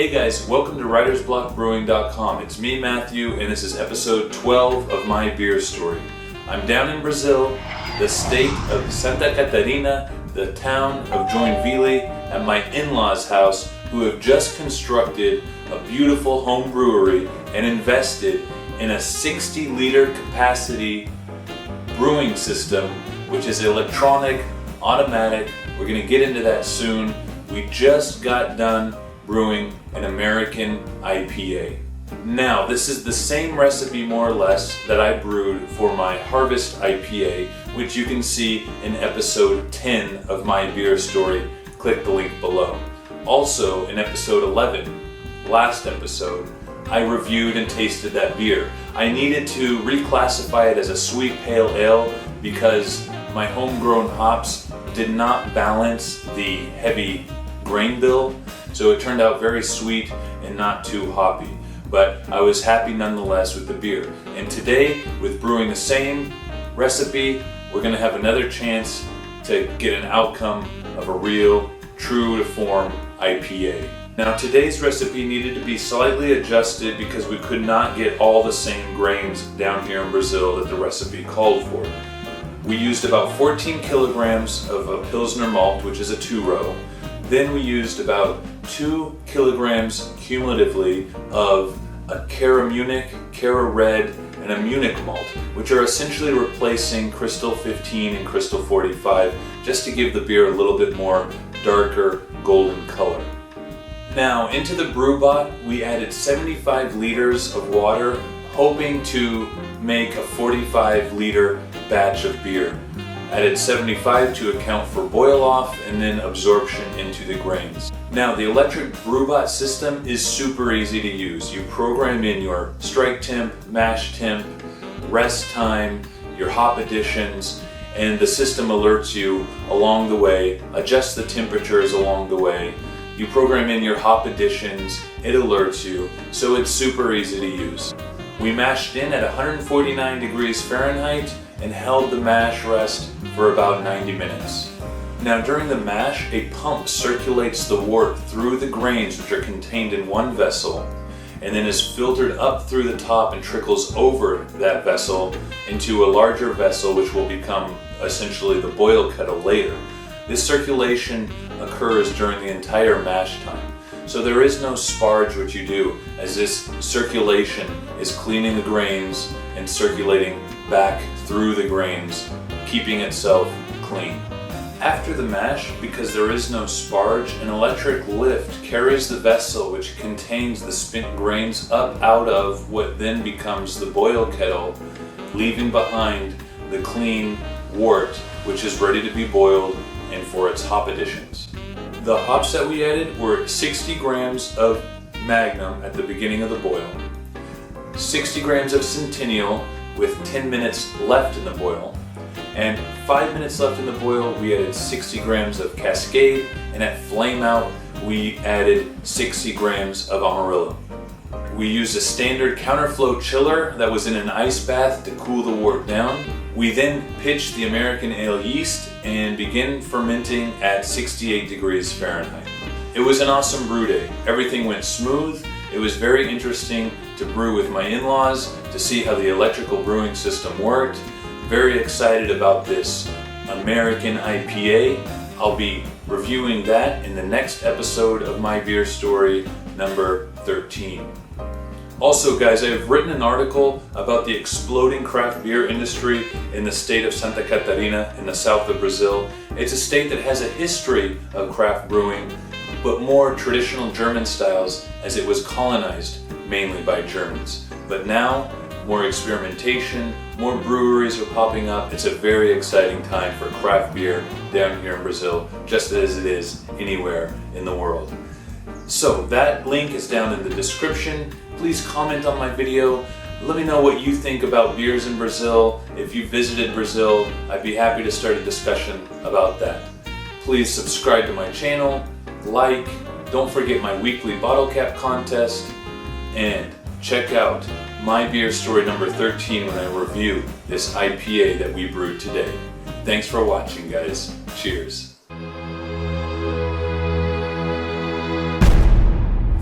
Hey guys, welcome to WritersBlockBrewing.com. It's me, Matthew, and this is episode 12 of my beer story. I'm down in Brazil, the state of Santa Catarina, the town of Joinville, at my in-laws' house, who have just constructed a beautiful home brewery and invested in a 60-liter capacity brewing system, which is electronic, automatic. We're going to get into that soon. We just got done brewing an American IPA. Now, this is the same recipe more or less that I brewed for my Harvest IPA, which you can see in episode 10 of my beer story. Click the link below. Also, in episode 11, last episode, I reviewed and tasted that beer. I needed to reclassify it as a sweet pale ale because my homegrown hops did not balance the heavy grain bill, so it turned out very sweet and not too hoppy. But I was happy nonetheless with the beer. And today, with brewing the same recipe, we're going to have another chance to get an outcome of a real, true to form IPA. Now, today's recipe needed to be slightly adjusted because we could not get all the same grains down here in Brazil that the recipe called for. We used about 14 kilograms of a Pilsner malt, which is a 2-row. Then we used about 2 kilograms cumulatively of a Cara Munich, Cara Red, and a Munich malt, which are essentially replacing Crystal 15 and Crystal 45, just to give the beer a little bit more darker golden color. Now, into the BrewBot, we added 75 liters of water, hoping to make a 45-liter batch of beer. Added 75 to account for boil off and then absorption into the grains. Now, the electric BrewBot system is super easy to use. You program in your strike temp, mash temp, rest time, your hop additions, and the system alerts you along the way, adjusts the temperatures along the way. You program in your hop additions, it alerts you, so it's super easy to use. We mashed in at 149 degrees Fahrenheit and held the mash rest for about 90 minutes. Now, during the mash, a pump circulates the wort through the grains, which are contained in one vessel, and then is filtered up through the top and trickles over that vessel into a larger vessel, which will become essentially the boil kettle later. This circulation occurs during the entire mash time. So there is no sparge what you do, as this circulation is cleaning the grains and circulating back through the grains, keeping itself clean. After the mash, because there is no sparge, an electric lift carries the vessel which contains the spent grains up out of what then becomes the boil kettle, leaving behind the clean wort, which is ready to be boiled and for its hop additions. The hops that we added were 60 grams of Magnum at the beginning of the boil, 60 grams of Centennial with 10 minutes left in the boil, and 5 minutes left in the boil we added 60 grams of Cascade, and at flame out we added 60 grams of Amarillo. We used a standard counterflow chiller that was in an ice bath to cool the wort down. We then pitched the American ale yeast and began fermenting at 68 degrees Fahrenheit. It was an awesome brew day. Everything went smooth. It was very interesting to brew with my in-laws, to see how the electrical brewing system worked. Very excited about this American IPA. I'll be reviewing that in the next episode of my beer story, number 13. Also, guys, I've written an article about the exploding craft beer industry in the state of Santa Catarina in the south of Brazil. It's a state that has a history of craft brewing, but more traditional German styles, as it was colonized mainly by Germans. But now, more experimentation, more breweries are popping up. It's a very exciting time for craft beer down here in Brazil, just as it is anywhere in the world. So that link is down in the description. Please comment on my video. Let me know what you think about beers in Brazil. If you visited Brazil, I'd be happy to start a discussion about that. Please subscribe to my channel, like, don't forget my weekly bottle cap contest, and check out my beer story number 13 when I review this IPA that we brewed today. Thanks for watching, guys. Cheers.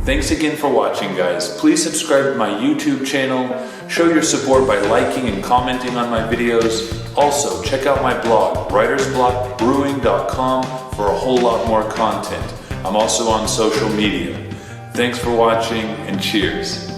Thanks again for watching, guys. Please subscribe to my YouTube channel. Show your support by liking and commenting on my videos. Also, check out my blog, writersblockbrewing.com, for a whole lot more content. I'm also on social media. Thanks for watching, and cheers.